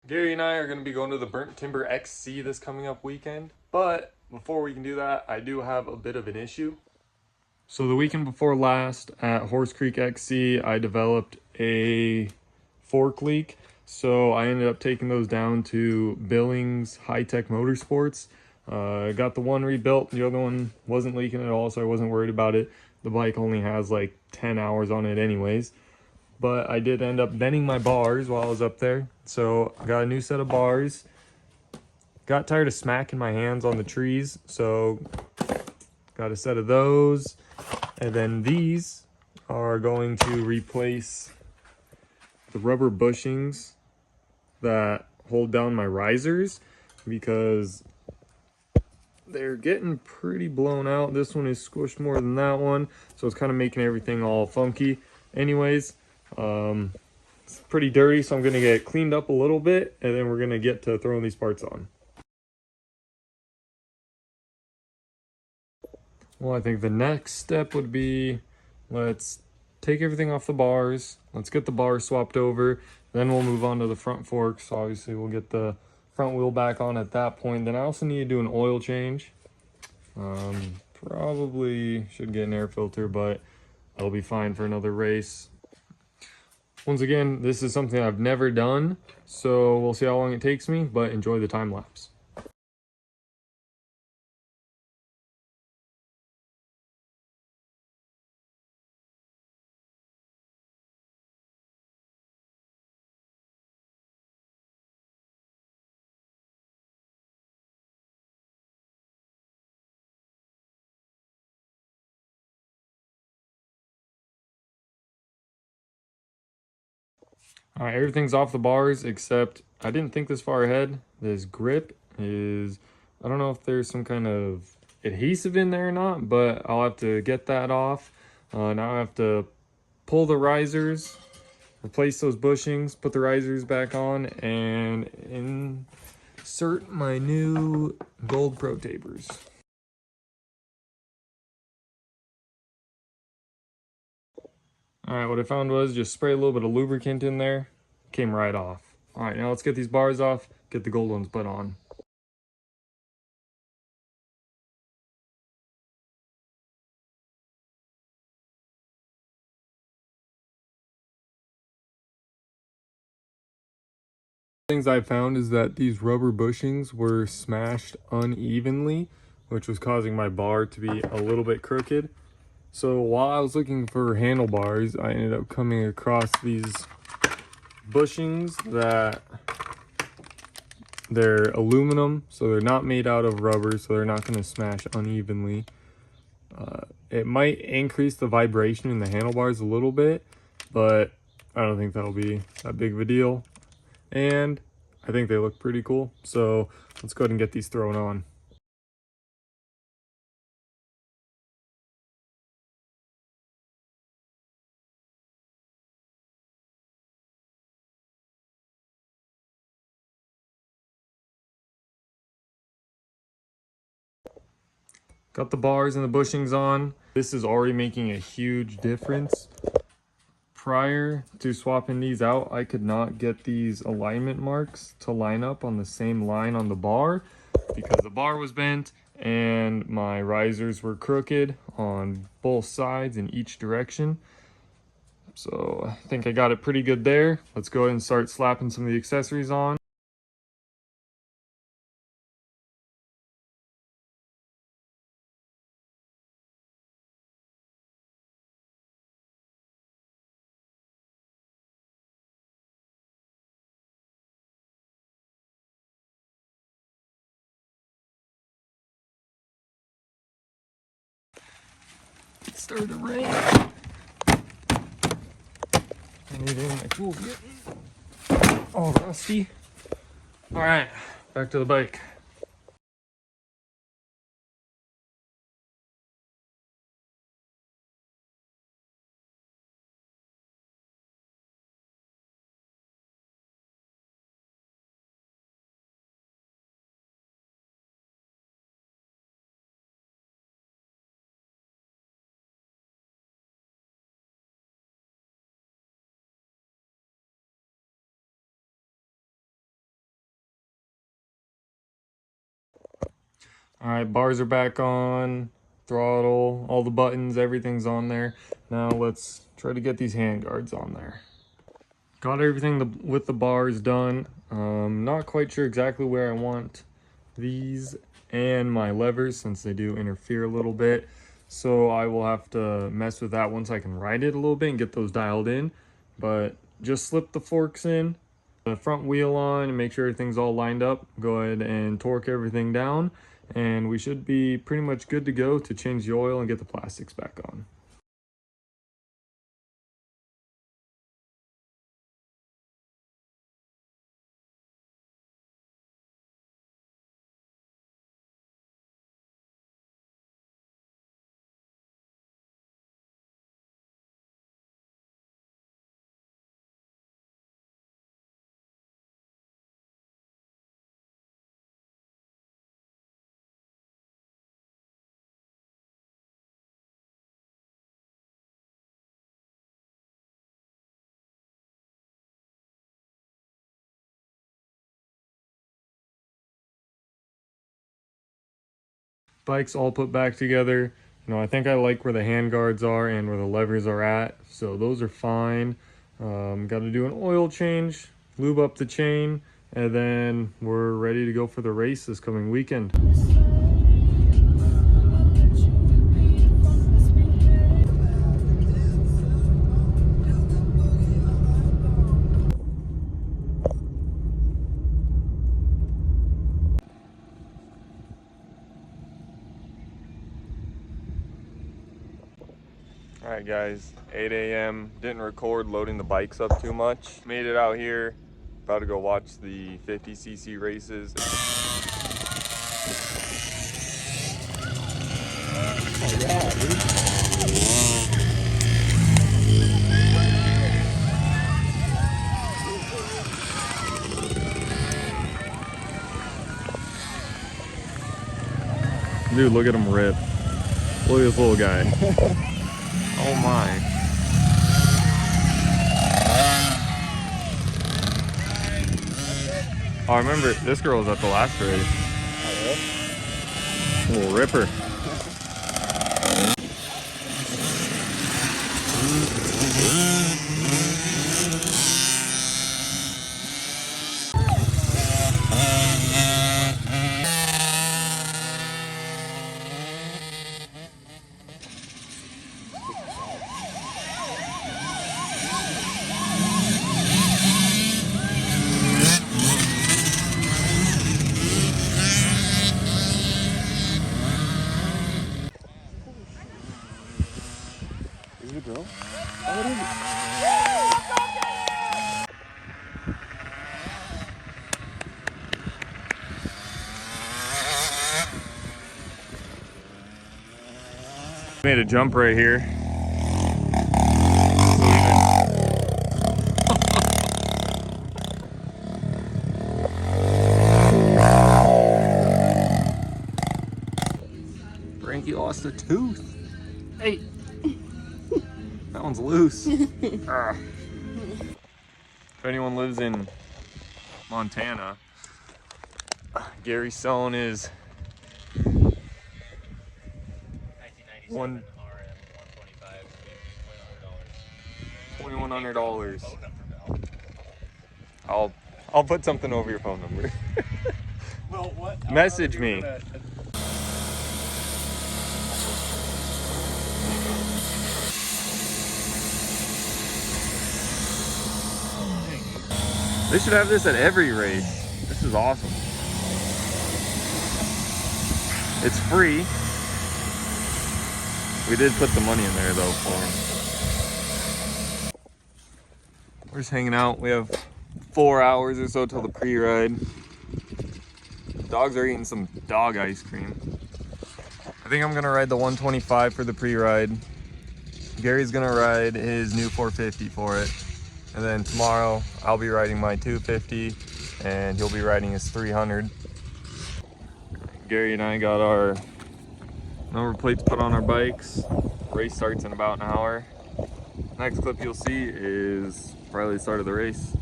Gary and I are going to be going to the Burnt Timber XC this coming up weekend, but before we can do that, I do have a bit of an issue. So the weekend before last at Horse Creek XC, I developed a fork leak. So I ended up taking those down to Billings High Tech Motorsports. I got the one rebuilt, the other one wasn't leaking at all, so I wasn't worried about it. The bike only has like 10 hours on it anyways. But I did end up bending my bars while I was up there. So I got a new set of bars. Got tired of smacking my hands on the trees, so got a set of those. And then these are going to replace the rubber bushings that hold down my risers because they're getting pretty blown out. This one is squished more than that one, so it's kind of making everything all funky. Anyways, it's pretty dirty, so I'm gonna get it cleaned up a little bit, and then we're gonna get to throwing these parts on. Well, I think the next step would be, let's take everything off the bars. Let's get the bars swapped over. Then we'll move on to the front forks. So obviously we'll get the front wheel back on at that point. Then I also need to do an oil change. Probably should get an air filter, but I'll be fine for another race. Once again, this is something I've never done, so we'll see how long it takes me, but enjoy the time lapse. All right, everything's off the bars except I didn't think this far ahead. This grip is, I don't know if there's some kind of adhesive in there or not, but I'll have to get that off. Now I have to pull the risers, replace those bushings, put the risers back on, and insert my new Gold Pro Tapers. All right, what I found was just spray a little bit of lubricant in there, came right off. All right, now let's get these bars off, get the gold ones put on. Things I found is that these rubber bushings were smashed unevenly, which was causing my bar to be a little bit crooked. So while I was looking for handlebars, I ended up coming across these bushings that they're aluminum, so they're not made out of rubber, so they're not going to smash unevenly. It might increase the vibration in the handlebars a little bit, but I don't think that'll be that big of a deal. And I think they look pretty cool, so let's go ahead and get these thrown on. Got the bars and the bushings on. This is already making a huge difference. Prior to swapping these out, I could not get these alignment marks to line up on the same line on the bar because the bar was bent and my risers were crooked on both sides in each direction. So I think I got it pretty good there. Let's go ahead and start slapping some of the accessories on. It started to rain. I need in my tools getting all rusty. All right, back to the bike. All right, bars are back on, throttle, all the buttons, everything's on there. Now let's try to get these hand guards on there. Got everything with the bars done. Not quite sure exactly where I want these and my levers since they do interfere a little bit. So I will have to mess with that once I can ride it a little bit and get those dialed in. But just slip the forks in, the front wheel on, and make sure everything's all lined up. Go ahead and torque everything down, and we should be pretty much good to go to change the oil and get the plastics back on. Bikes all put back together. I think I like where the hand guards are and where the levers are at, so those are fine. Got to do an oil change, lube up the chain, and then we're ready to go for the race this coming weekend. All right guys, 8 a.m. Didn't record loading the bikes up too much. Made it out here, about to go watch the 50cc races. Oh yeah, dude, look at him rip. Look at this little guy. Oh my. Oh, I remember this girl was at the last race. Oh, really? Little ripper. Is it a girl? Oh, it is. Made a jump right here. Frankie lost a tooth. Hey. That one's loose. If anyone lives in Montana, Gary's selling his $2,100. I'll put something over your phone number. Well, what? Message me. They should have this at every race. This is awesome. It's free. We did put the money in there though for him. We're just hanging out. We have 4 hours or so till the pre-ride. Dogs are eating some dog ice cream. I think I'm gonna ride the 125 for the pre-ride. Gary's gonna ride his new 450 for it. And then tomorrow I'll be riding my 250 and he'll be riding his 300. Gary and I got our number plates put on our bikes. Race starts in about an hour. Next clip you'll see is probably the start of the race.